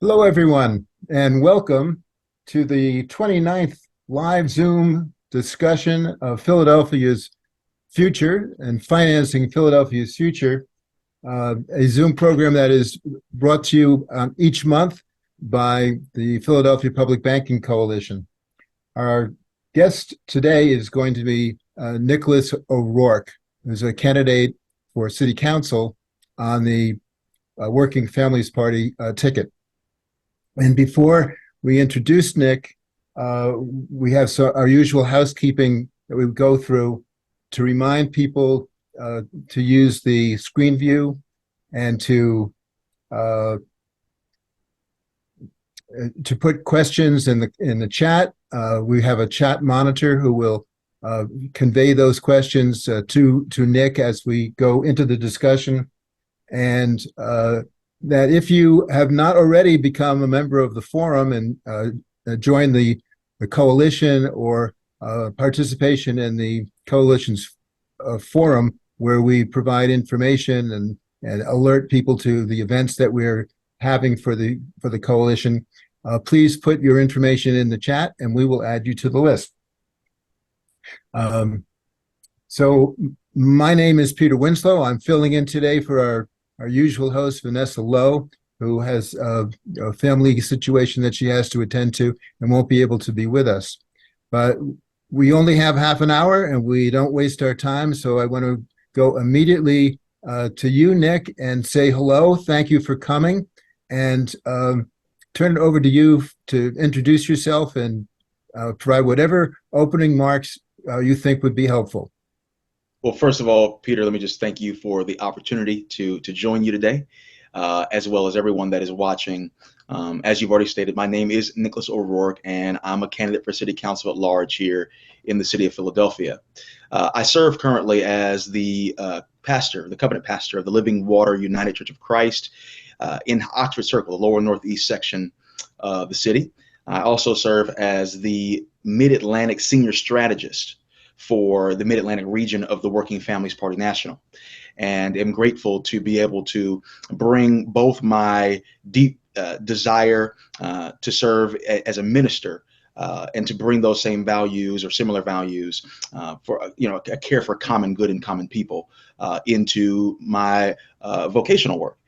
Hello, everyone, and welcome to the 29th live Zoom discussion of Philadelphia's future and financing Philadelphia's future, a Zoom program that is brought to you each month by the Philadelphia Public Banking Coalition. Our guest today is going to be Nicholas O'Rourke, who's a candidate for City Council on the Working Families Party ticket. And before we introduce Nick, we have our usual housekeeping that we go through to remind people to use the screen view and to put questions in the chat. We have a chat monitor who will convey those questions to Nick as we go into the discussion, and that if you have not already become a member of the forum and join the coalition or participation in the coalition's forum, where we provide information and alert people to the events that we're having for the coalition, please put your information in the chat and we will add you to the list. So my name is Peter Winslow. I'm filling in today for our usual host, Vanessa Lowe, who has a family situation that she has to attend to and won't be able to be with us. But we only have half an hour and we don't waste our time. So I want to go immediately to you, Nick, and say hello. Thank you for coming, and turn it over to you to introduce yourself and provide whatever opening remarks you think would be helpful. Well, first of all, Peter, let me just thank you for the opportunity to join you today, as well as everyone that is watching. As you've already stated, my name is Nicholas O'Rourke, and I'm a candidate for City Council at large here in the city of Philadelphia. I serve currently as the pastor, the covenant pastor of the Living Water United Church of Christ in Oxford Circle, the lower northeast section of the city. I also serve as the Mid-Atlantic Senior Strategist for the Mid-Atlantic region of the Working Families Party National, and am grateful to be able to bring both my deep desire to serve as a minister and to bring those same values or similar values for a care for common good and common people into my vocational work.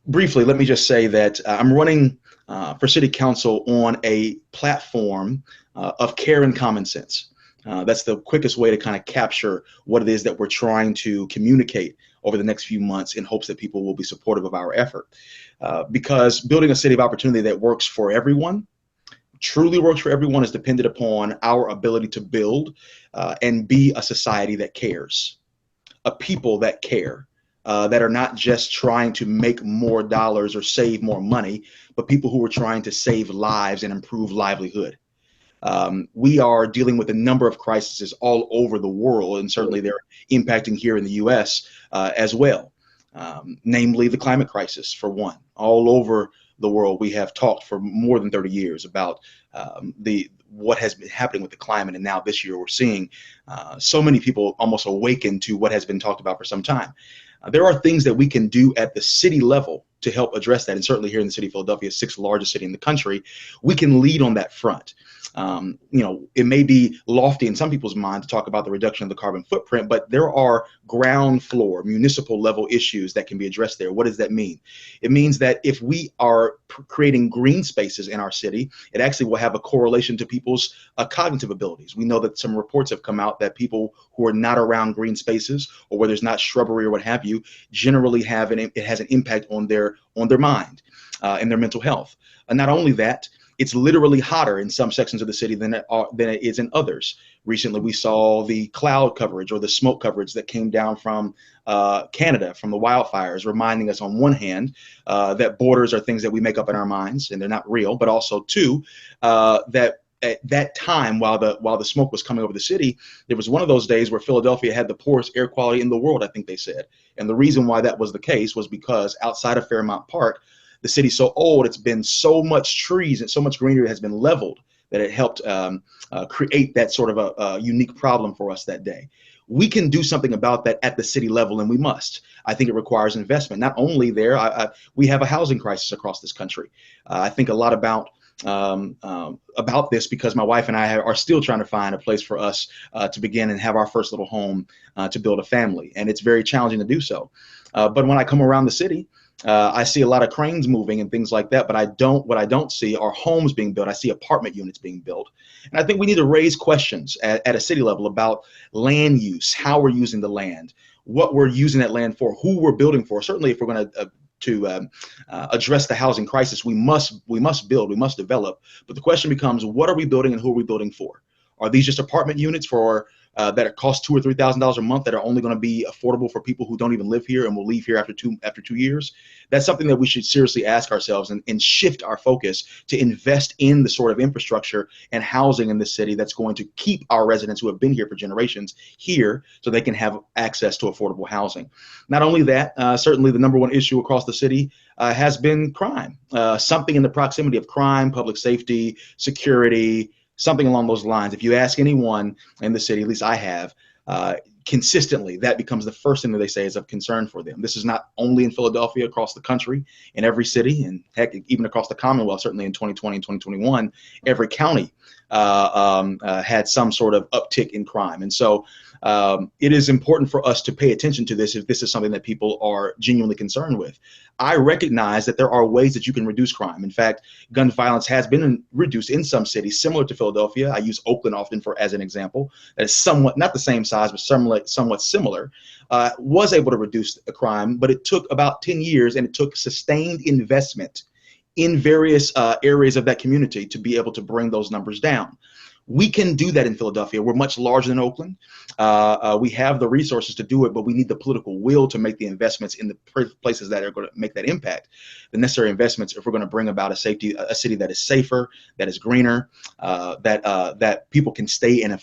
Briefly, let me just say that I'm running for City Council on a platform of care and common sense. That's the quickest way to kind of capture what it is that we're trying to communicate over the next few months in hopes that people will be supportive of our effort. Because building a city of opportunity that works for everyone, truly works for everyone, is dependent upon our ability to build and be a society that cares, a people that care. That are not just trying to make more dollars or save more money, but people who are trying to save lives and improve livelihood. We are dealing with a number of crises all over the world, and certainly they're impacting here in the U.S. As well, namely the climate crisis, for one. All over the world, we have talked for more than 30 years about what has been happening with the climate, and now this year we're seeing so many people almost awaken to what has been talked about for some time. There are things that we can do at the city level to help address that, and certainly here in the city of Philadelphia, sixth largest city in the country, we can lead on that front. It may be lofty in some people's mind to talk about the reduction of the carbon footprint, but there are ground floor, municipal level issues that can be addressed there. What does that mean? It means that if we are creating green spaces in our city, it actually will have a correlation to people's cognitive abilities. We know that some reports have come out that people who are not around green spaces, or where there's not shrubbery or what have you, generally it has an impact on their mind and their mental health. And not only that, it's literally hotter in some sections of the city than it is in others. Recently, we saw the cloud coverage or the smoke coverage that came down from Canada, from the wildfires, reminding us on one hand that borders are things that we make up in our minds and they're not real, but also two, that at that time, while the smoke was coming over the city, there was one of those days where Philadelphia had the poorest air quality in the world, I think they said. And the reason why that was the case was because outside of Fairmount Park, the city's so old, it's been so much trees and so much greenery has been leveled that it helped create that sort of a unique problem for us that day. We can do something about that at the city level, and we must. I think it requires investment. Not only there, we have a housing crisis across this country. I think a lot about this because my wife and I are still trying to find a place for us to begin and have our first little home to build a family, and it's very challenging to do so. But when I come around the city, I see a lot of cranes moving and things like that, but what I don't see are homes being built. I see apartment units being built. And I think we need to raise questions at a city level about land use, how we're using the land, what we're using that land for, who we're building for. Certainly, if we're going to address the housing crisis, we must build, we must develop. But the question becomes, what are we building and who are we building for? Are these just apartment units for that cost $2,000 or $3,000 a month that are only going to be affordable for people who don't even live here and will leave here after 2 years? That's something that we should seriously ask ourselves and shift our focus to invest in the sort of infrastructure and housing in the city that's going to keep our residents who have been here for generations here so they can have access to affordable housing. Not only that, certainly the number one issue across the city has been crime. Something in the proximity of crime, public safety, security, something along those lines. If you ask anyone in the city, at least I have, consistently, that becomes the first thing that they say is of concern for them. This is not only in Philadelphia, across the country, in every city, and heck, even across the Commonwealth, certainly in 2020 and 2021, every county had some sort of uptick in crime. And so it is important for us to pay attention to this if this is something that people are genuinely concerned with. I recognize that there are ways that you can reduce crime. In fact, gun violence has been reduced in some cities, similar to Philadelphia. I use Oakland often as an example. That is somewhat, not the same size, but somewhat similar. Was able to reduce the crime, but it took about 10 years, and it took sustained investment in various areas of that community to be able to bring those numbers down. We can do that in Philadelphia. We're much larger than Oakland. We have the resources to do it, but we need the political will to make the investments in the places that are going to make that impact, the necessary investments if we're going to bring about a city that is safer, that is greener, that people can stay and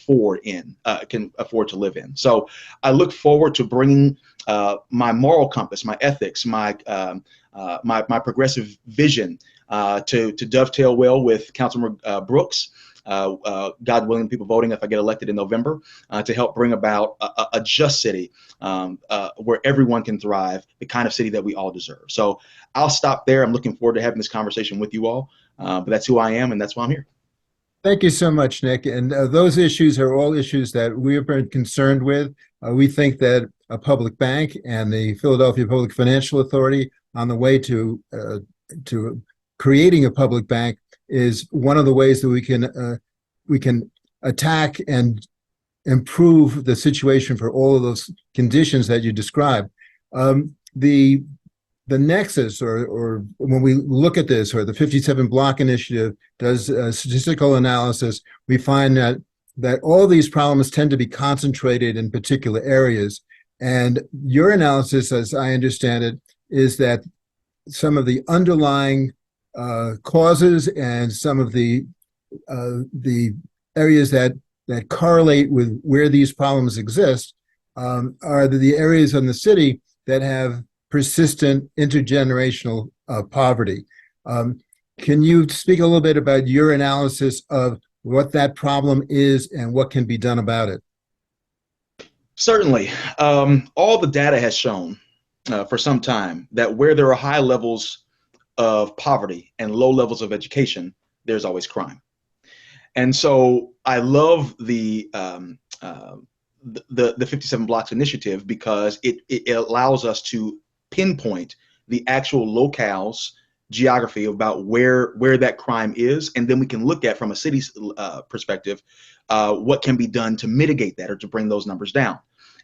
can afford to live in. So I look forward to bringing my moral compass, my ethics, my progressive vision to dovetail well with Councilmember Brooks. God willing, people voting if I get elected in November, to help bring about a just city where everyone can thrive, the kind of city that we all deserve. So I'll stop there. I'm looking forward to having this conversation with you all, but that's who I am and that's why I'm here. Thank you so much, Nick. And those issues are all issues that we have been concerned with. We think that a public bank and the Philadelphia Public Financial Authority on the way to creating a public bank is one of the ways that we can attack and improve the situation for all of those conditions that you described. The nexus, or when we look at this, or the 57 Block Initiative does a statistical analysis, we find that all these problems tend to be concentrated in particular areas. And your analysis, as I understand it, is that some of the underlying causes and some of the areas that correlate with where these problems exist are the areas in the city that have persistent intergenerational poverty. Can you speak a little bit about your analysis of what that problem is and what can be done about it? Certainly. All the data has shown for some time that where there are high levels of poverty and low levels of education, there's always crime. And so I love the 57 Blocks Initiative because it allows us to pinpoint the actual locales, geography about where that crime is, and then we can look at, from a city's perspective, what can be done to mitigate that or to bring those numbers down.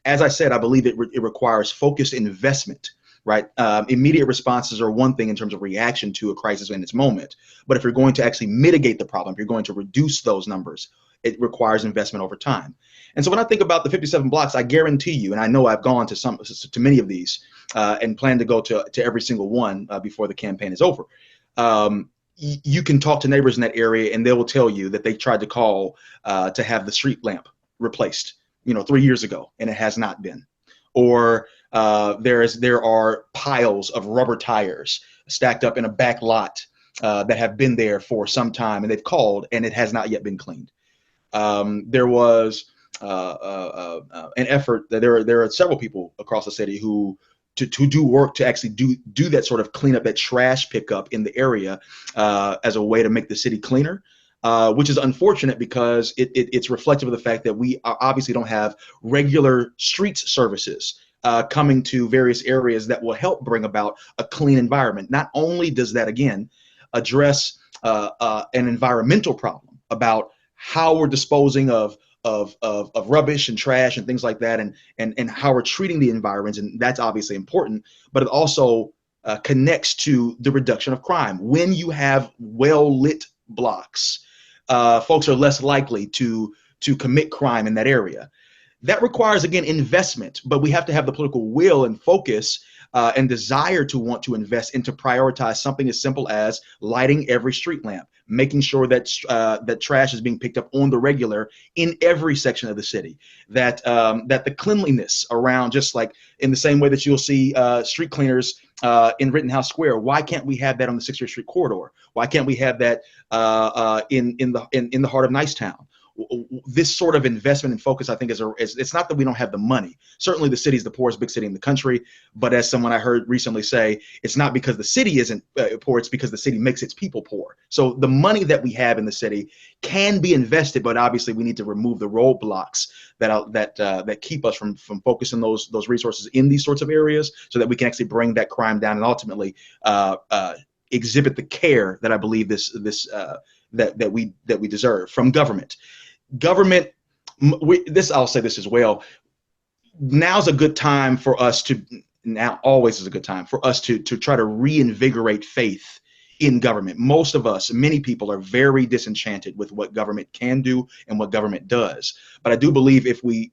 As I said, I believe it requires focused investment. Right? Immediate responses are one thing in terms of reaction to a crisis in its moment. But if you're going to actually mitigate the problem, if you're going to reduce those numbers, it requires investment over time. And so when I think about the 57 blocks, I guarantee you, and I know I've gone to many of these and plan to go to every single one before the campaign is over. You can talk to neighbors in that area and they will tell you that they tried to call to have the street lamp replaced, 3 years ago, and it has not been. Or there are piles of rubber tires stacked up in a back lot that have been there for some time, and they've called and it has not yet been cleaned. There was an effort that there are several people across the city who to do work to actually do that sort of cleanup, that trash pickup in the area as a way to make the city cleaner. Which is unfortunate because it's reflective of the fact that we obviously don't have regular streets services coming to various areas that will help bring about a clean environment. Not only does that, again, address an environmental problem about how we're disposing of rubbish and trash and things like that, and how we're treating the environments, and that's obviously important, but it also connects to the reduction of crime. When you have well-lit blocks, folks are less likely to commit crime in that area. That requires, again, investment, but we have to have the political will and focus and desire to want to invest and to prioritize something as simple as lighting every street lamp, making sure that that trash is being picked up on the regular in every section of the city, that that the cleanliness around, just like in the same way that you'll see street cleaners in Rittenhouse Square. Why can't we have that on the 60th Street corridor? Why can't we have that in the heart of Nicetown? This sort of investment and focus, I think, is it's not that we don't have the money. Certainly the city is the poorest big city in the country, but as someone I heard recently say, it's not because the city isn't poor, it's because the city makes its people poor. So the money that we have in the city can be invested, but obviously we need to remove the roadblocks that keep us from focusing those resources in these sorts of areas, so that we can actually bring that crime down and ultimately exhibit the care that I believe that we deserve from government. I'll say this as well. Now's a good time for us to, now always is a good time for us to try to reinvigorate faith in government. Most of us, many people, are very disenchanted with what government can do and what government does. But I do believe if we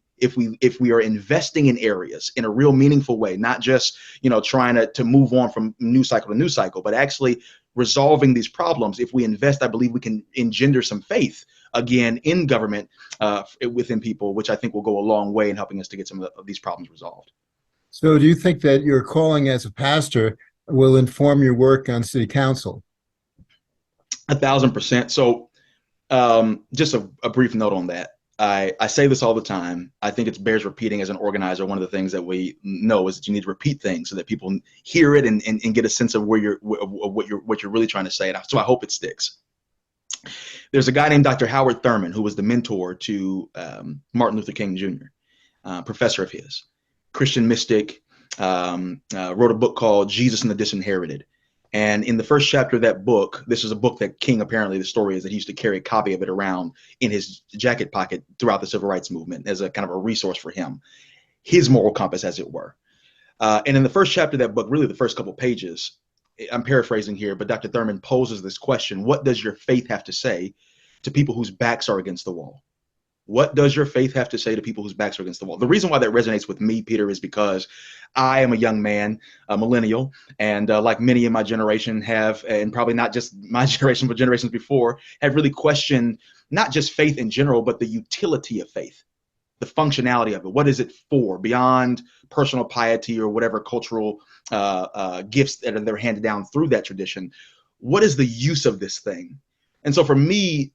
are investing in areas in a real meaningful way, not just trying to move on from news cycle to news cycle, but actually resolving these problems, if we invest, I believe we can engender some faith again in government within people, which I think will go a long way in helping us to get some of these problems resolved. So do you think that your calling as a pastor will inform your work on city council? 1,000%. So just a brief note on that. I say this all the time. I think it bears repeating as an organizer. One of the things that we know is that you need to repeat things so that people hear it and get a sense of what you're really trying to say. So I hope it sticks. There's a guy named Dr. Howard Thurman, who was the mentor to Martin Luther King Jr., professor of his, Christian mystic, wrote a book called Jesus and the Disinherited. And in the first chapter of that book, this is a book that King, apparently the story is that he used to carry a copy of it around in his jacket pocket throughout the civil rights movement as a kind of a resource for him, his moral compass, as it were. And in the first chapter of that book, really the first couple pages, I'm paraphrasing here, but Dr. Thurman poses this question: what does your faith have to say to people whose backs are against the wall? What does your faith have to say to people whose backs are against the wall? The reason why that resonates with me, Peter, is because I am a young man, a millennial, and like many in my generation have, and probably not just my generation, but generations before, have really questioned not just faith in general, but the utility of faith, the functionality of it. What is it for, beyond personal piety or whatever cultural gifts that are handed down through that tradition? What is the use of this thing? And so for me,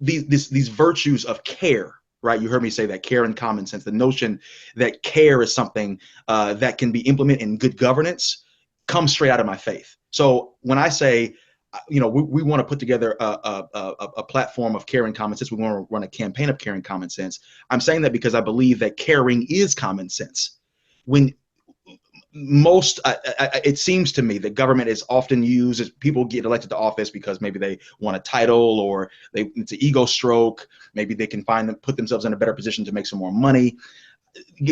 these virtues of care, right? You heard me say that, care and common sense, the notion that care is something that can be implemented in good governance comes straight out of my faith. So when I say, we want to put together a platform of care and common sense, we want to run a campaign of care and common sense, I'm saying that because I believe that caring is common sense. When it seems to me that government is often used as people get elected to office because maybe they want a title, or it's an ego stroke. Maybe they can put themselves in a better position to make some more money.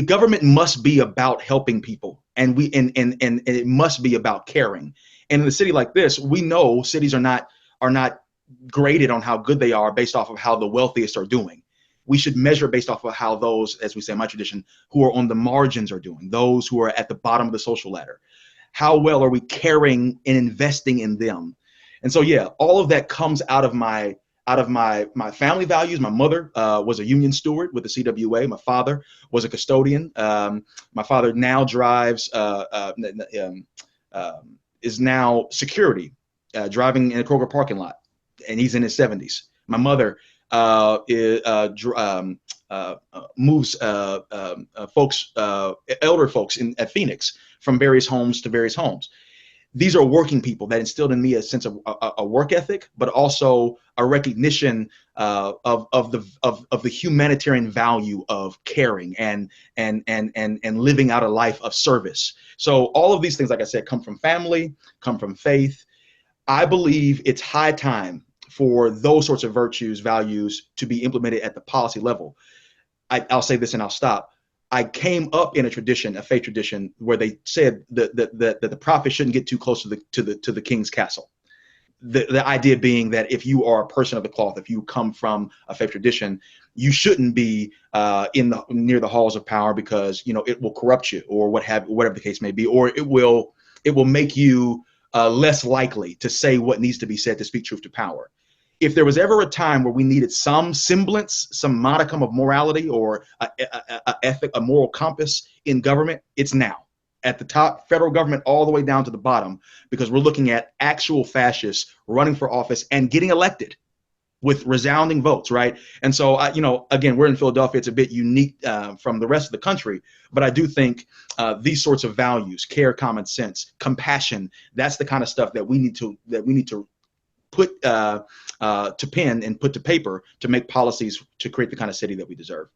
Government must be about helping people, and it must be about caring. And in a city like this, we know cities are not graded on how good they are based off of how the wealthiest are doing. We should measure based off of how those, as we say in my tradition, who are on the margins are doing, those who are at the bottom of the social ladder. How well are we caring and investing in them? And so, yeah, all of that comes out of my family values. My mother was a union steward with the CWA. My father was a custodian. My father now drives, is now security, driving in a Kroger parking lot, and he's in his 70s. My mother moves folks, elder folks at Phoenix from various homes to various homes. These are working people that instilled in me a sense of a work ethic, but also a recognition of the humanitarian value of caring and living out a life of service. So all of these things, like I said, come from family, come from faith. I believe it's high time for those sorts of virtues, values to be implemented at the policy level. I'll say this and I'll stop. I came up in a tradition, a faith tradition, where they said that the prophet shouldn't get too close to the king's castle. The idea being that if you are a person of the cloth, if you come from a faith tradition, you shouldn't be near the halls of power, because it will corrupt you, or whatever the case may be, or it will make you less likely to say what needs to be said to speak truth to power. If there was ever a time where we needed some semblance, some modicum of morality, or a moral compass in government, it's now. At the top, federal government, all the way down to the bottom, because we're looking at actual fascists running for office and getting elected with resounding votes, right? And so, again, we're in Philadelphia. It's a bit unique from the rest of the country, but I do think these sorts of values, care, common sense, compassion, that's the kind of stuff that we need to put to pen and put to paper to make policies to create the kind of city that we deserve.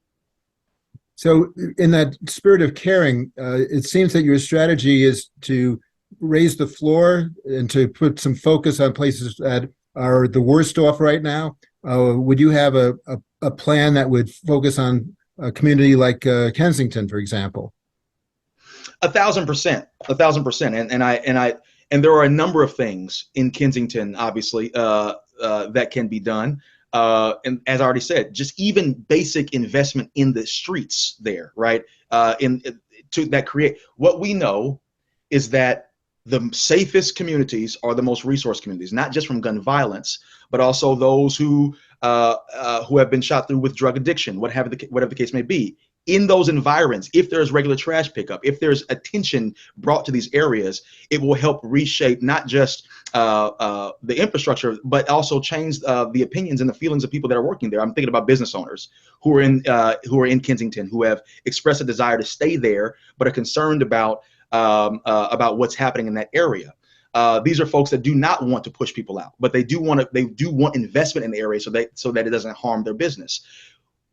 So in that spirit of caring, it seems that your strategy is to raise the floor and to put some focus on places that are the worst off right now. Would you have a plan that would focus on a community like Kensington, for example? 1,000%. And there are a number of things in Kensington, obviously, that can be done. And as I already said, just even basic investment in the streets there, right? That create what we know is that the safest communities are the most resource communities, not just from gun violence, but also those who have been shot through with drug addiction, whatever the case may be. In those environs, if there's regular trash pickup, if there's attention brought to these areas, it will help reshape not just the infrastructure, but also change the opinions and the feelings of people that are working there. I'm thinking about business owners who are in Kensington, who have expressed a desire to stay there, but are concerned about what's happening in that area. These are folks that do not want to push people out, but they do want investment in the area so that it doesn't harm their business.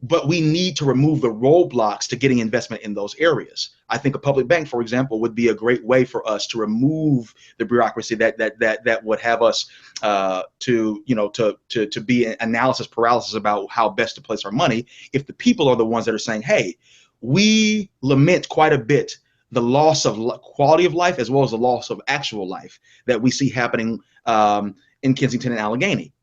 But we need to remove the roadblocks to getting investment in those areas. I think a public bank, for example, would be a great way for us to remove the bureaucracy that would have us to be an analysis paralysis about how best to place our money. If the people are the ones that are saying, hey, we lament quite a bit the loss of quality of life as well as the loss of actual life that we see happening in Kensington and Allegheny.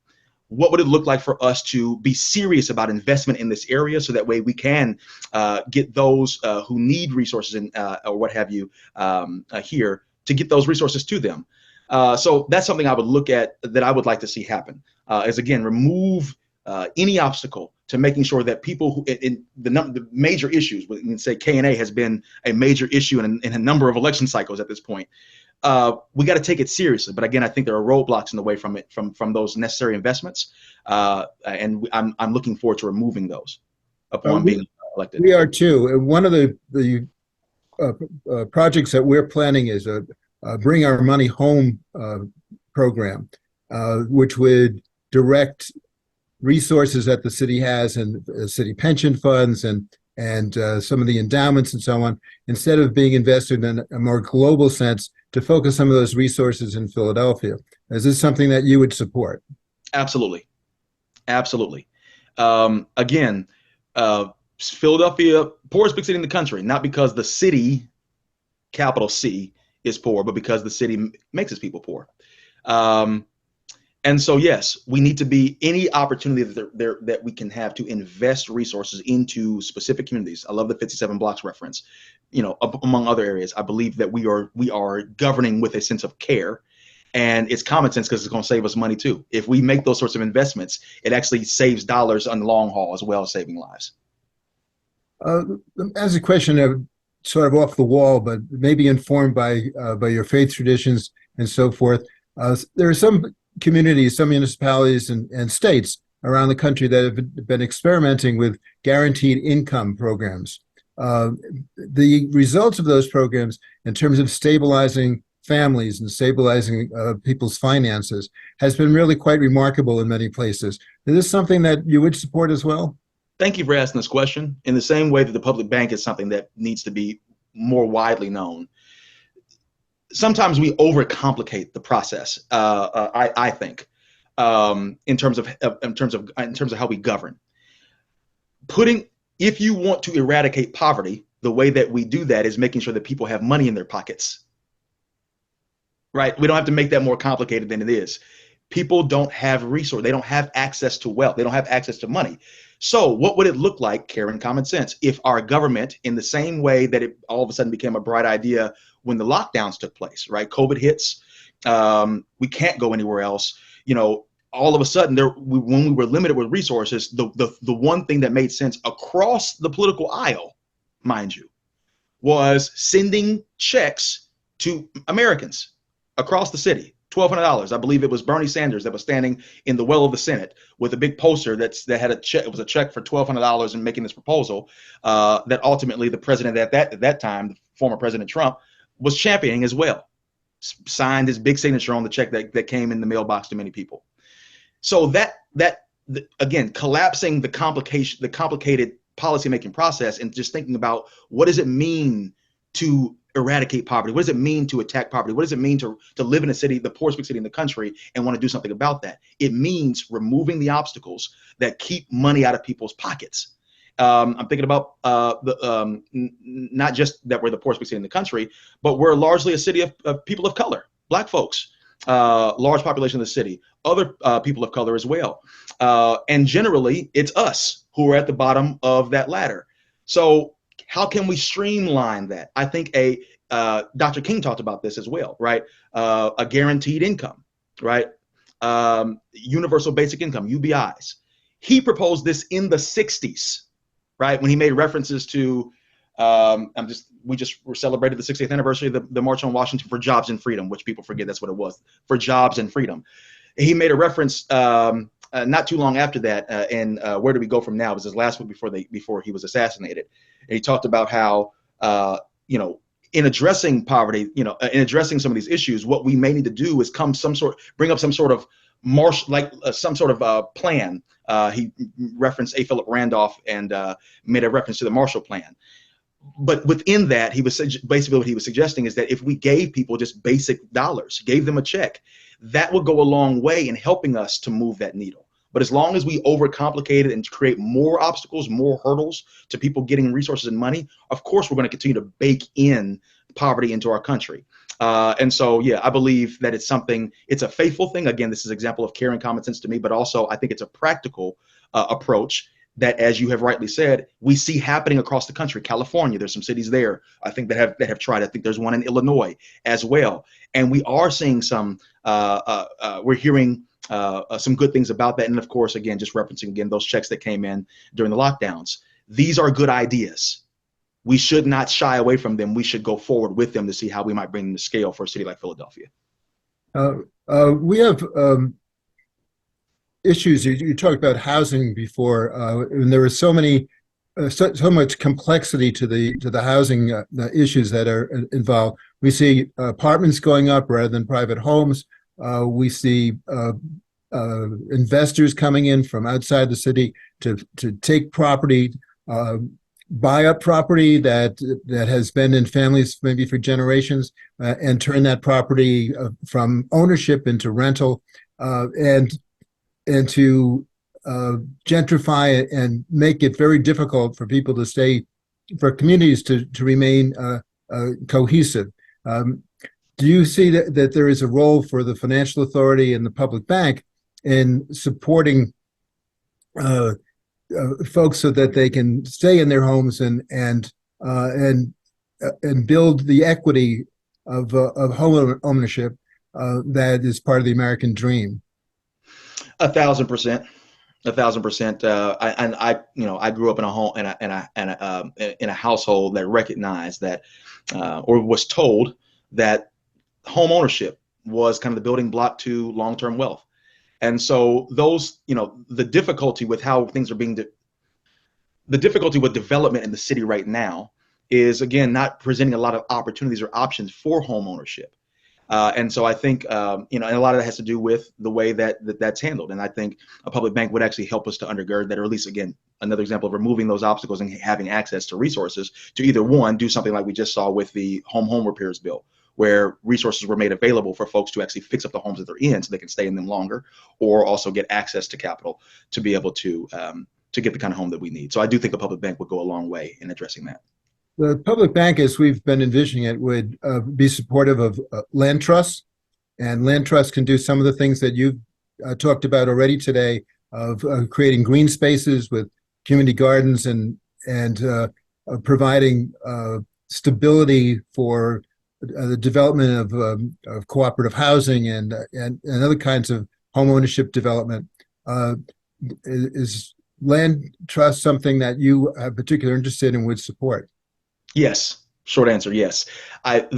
What would it look like for us to be serious about investment in this area, so that way we can get those who need resources or what have you here, to get those resources to them? So that's something I would look at, that I would like to see happen, is again, remove any obstacle to making sure that people who in the major issues, we can say K&A has been a major issue in a number of election cycles at this point. We got to take it seriously, but again, I think there are roadblocks in the way from it, from those necessary investments, and I'm looking forward to removing those upon being elected. We are too. One of the projects that we're planning is a Bring Our Money Home program, which would direct resources that the city has and city pension funds and some of the endowments and so on, instead of being invested in a more global sense, to focus some of those resources in Philadelphia. Is this something that you would support? Absolutely. Again, Philadelphia, poorest big city in the country, not because the city, capital C, is poor, but because the city makes its people poor. And so, yes, we need to be any opportunity that we can have to invest resources into specific communities. I love the 57 blocks reference. Among other areas, I believe that we are governing with a sense of care, and it's common sense, because it's going to save us money too. If we make those sorts of investments, it actually saves dollars on the long haul as well as saving lives. As a question of sort of off the wall, but maybe informed by your faith traditions and so forth, there are some communities, some municipalities and states around the country that have been experimenting with guaranteed income programs. The results of those programs in terms of stabilizing families and stabilizing people's finances has been really quite remarkable in many places. Is this something that you would support as well? Thank you for asking this question. In the same way that the public bank is something that needs to be more widely known, sometimes we overcomplicate the process. I think in terms of how we govern. If you want to eradicate poverty, the way that we do that is making sure that people have money in their pockets. Right? We don't have to make that more complicated than it is. People don't have resources. They don't have access to wealth. They don't have access to money. So what would it look like, Karen, common sense, if our government, in the same way that it all of a sudden became a bright idea when the lockdowns took place, right? COVID hits, we can't go anywhere else. All of a sudden, when we were limited with resources, the one thing that made sense across the political aisle, mind you, was sending checks to Americans across the city. $1,200. I believe it was Bernie Sanders that was standing in the well of the Senate with a big poster that had a check. It was a check for $1,200 and making this proposal that ultimately the president at that time, the former President Trump, was championing as well. Signed his big signature on the check that came in the mailbox to many people. So again, collapsing the complicated policymaking process and just thinking about what does it mean to eradicate poverty? What does it mean to attack poverty? What does it mean to live in a city, the poorest big city in the country, and want to do something about that? It means removing the obstacles that keep money out of people's pockets. I'm thinking about not just that we're the poorest big city in the country, but we're largely a city of people of color, Black folks, large population of the city, other people of color as well. And generally, it's us who are at the bottom of that ladder. So how can we streamline that? I think Dr. King talked about this as well, right? A guaranteed income, right? Universal basic income, UBIs. He proposed this in the 60s, right? When he made references to, we just celebrated the 60th anniversary of the March on Washington for Jobs and Freedom, which people forget that's what it was, for jobs and freedom. He made a reference not too long after that, and Where Do We Go From Now? It was his last book before he was assassinated. And he talked about how, in addressing poverty, in addressing some of these issues, what we may need to do is bring up some sort of plan. He referenced A. Philip Randolph and made a reference to the Marshall Plan. But within that, basically what he was suggesting is that if we gave people just basic dollars, gave them a check, that would go a long way in helping us to move that needle. But as long as we overcomplicate it and create more obstacles, more hurdles to people getting resources and money, of course, we're going to continue to bake in poverty into our country. And so, yeah, I believe that it's a faithful thing. Again, this is an example of caring common sense to me, but also I think it's a practical approach that, as you have rightly said, we see happening across the country. California, there's some cities there, I think, that have tried. I think there's one in Illinois as well. And we are seeing we're hearing some good things about that. And of course, again, just referencing again those checks that came in during the lockdowns. These are good ideas. We should not shy away from them. We should go forward with them to see how we might bring them to scale for a city like Philadelphia. We have issues. You talked about housing before, and there is so much complexity to the housing issues that are involved. We see apartments going up rather than private homes. We see investors coming in from outside the city to take property, buy up property that has been in families maybe for generations, and turn that property from ownership into rental, and to gentrify it and make it very difficult for people to stay, for communities to remain cohesive. Do you see that there is a role for the financial authority and the public bank in supporting folks so that they can stay in their homes and build the equity of home ownership that is part of the American dream? 1,000%. 1,000%. I grew up in a home in a household that recognized that, or was told that home ownership was kind of the building block to long-term wealth. And so those, the difficulty with how things are the difficulty with development in the city right now is, again, not presenting a lot of opportunities or options for home ownership. And so I think, and a lot of that has to do with the way that's handled. And I think a public bank would actually help us to undergird that, or at least, again, another example of removing those obstacles and having access to resources to either, one, do something like we just saw with the home repairs bill, where resources were made available for folks to actually fix up the homes that they're in so they can stay in them longer, or also get access to capital to be able to get the kind of home that we need. So I do think a public bank would go a long way in addressing that. The public bank, as we've been envisioning it, would be supportive of land trusts, and land trusts can do some of the things that you've talked about already today, of creating green spaces with community gardens and providing stability for the development of cooperative housing and other kinds of home ownership development. Is land trust something that you are particularly interested in, would support? Yes. Short answer, yes. It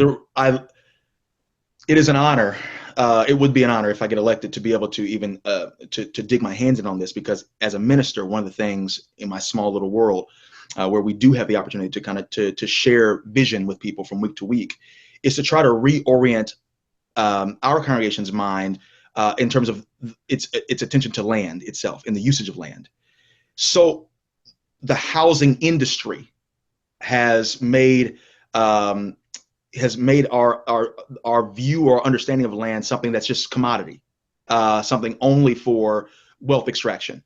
is an honor. It would be an honor if I get elected to be able to even to dig my hands in on this, because as a minister, one of the things in my small little world where we do have the opportunity to kind of to share vision with people from week to week is to try to reorient our congregation's mind in terms of its attention to land itself and the usage of land. So the housing industry has made our view or understanding of land something that's just commodity, something only for wealth extraction.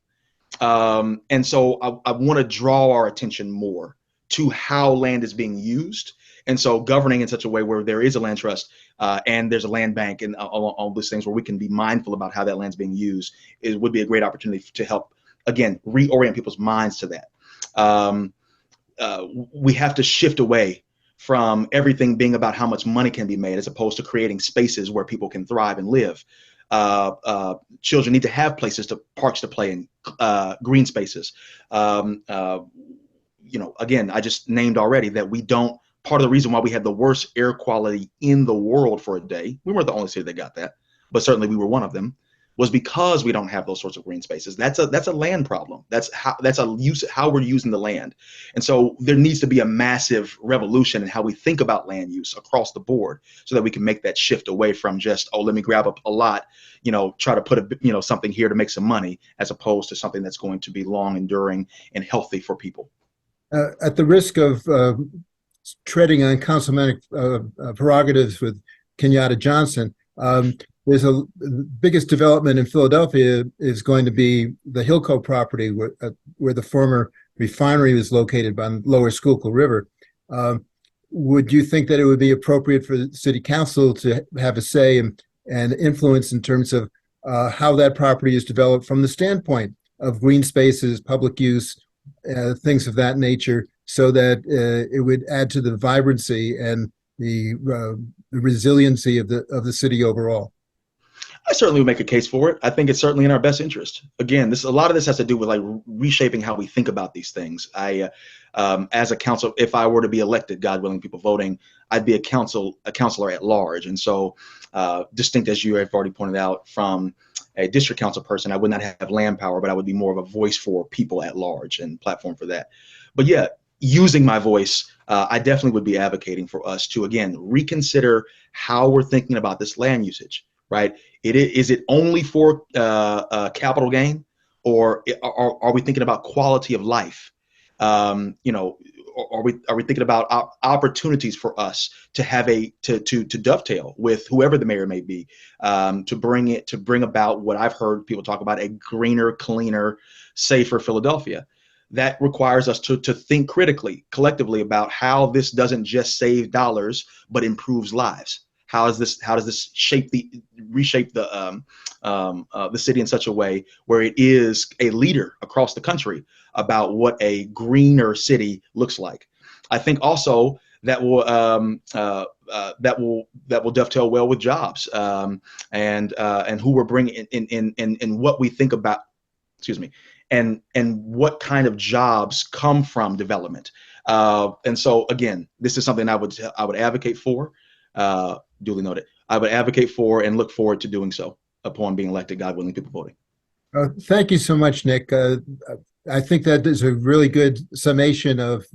And so I want to draw our attention more to how land is being used. And so governing in such a way where there is a land trust and there's a land bank and all these things where we can be mindful about how that land's being used, it would be a great opportunity to help, again, reorient people's minds to that. We have to shift away from everything being about how much money can be made, as opposed to creating spaces where people can thrive and live. Children need to have parks to play in, green spaces. Again, I just named already that part of the reason why we had the worst air quality in the world for a day, we weren't the only city that got that, but certainly we were one of them, was because we don't have those sorts of green spaces. That's a land problem. That's how we're using the land. And so there needs to be a massive revolution in how we think about land use across the board, so that we can make that shift away from just, let me grab up a lot, try to put something here to make some money, as opposed to something that's going to be long enduring and healthy for people. At the risk of treading on councilmanic prerogatives with Kenyatta Johnson, there's the biggest development in Philadelphia is going to be the Hillco property where the former refinery was located on Lower Schuylkill River. Would you think that it would be appropriate for the city council to have a say and influence in terms of how that property is developed from the standpoint of green spaces, public use, things of that nature, so that it would add to the vibrancy and the resiliency of the city overall? I certainly would make a case for it. I think it's certainly in our best interest. Again, a lot of this has to do with like reshaping how we think about these things. As a council, if I were to be elected, God willing, people voting, I'd be a counselor at large. And so, distinct, as you have already pointed out, from a district council person, I would not have land power, but I would be more of a voice for people at large and platform for that. But yeah, using my voice, I definitely would be advocating for us to, again, reconsider how we're thinking about this land usage. Right? Is it only for capital gain, or are we thinking about quality of life? Are we thinking about opportunities for us to have to dovetail with whoever the mayor may be, to bring about what I've heard people talk about, a greener, cleaner, safer Philadelphia? That requires us to think critically, collectively, about how this doesn't just save dollars but improves lives. How does this reshape the city in such a way where it is a leader across the country about what a greener city looks like? I think also that will dovetail well with jobs and who we're bringing in what we think about. Excuse me. And what kind of jobs come from development. And so again, this is something I would advocate for. Duly noted. I would advocate for and look forward to doing so. upon being elected, God willing, people voting. Thank you so much, Nick. I think that is a really good summation of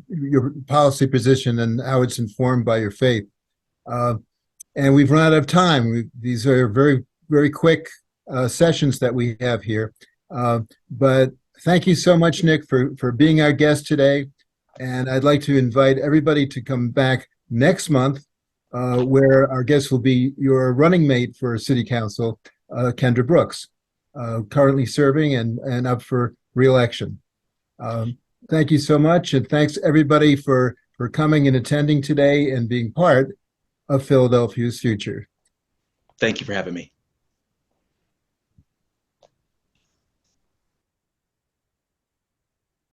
your policy position and how it's informed by your faith. And we've run out of time. These are very, very quick sessions that we have here. But thank you so much, Nick, for being our guest today. And I'd like to invite everybody to come back next month, where our guest will be your running mate for City Council, Kendra Brooks, currently serving and up for re-election. Thank you so much, and thanks everybody for coming and attending today and being part of Philadelphia's future. Thank you for having me.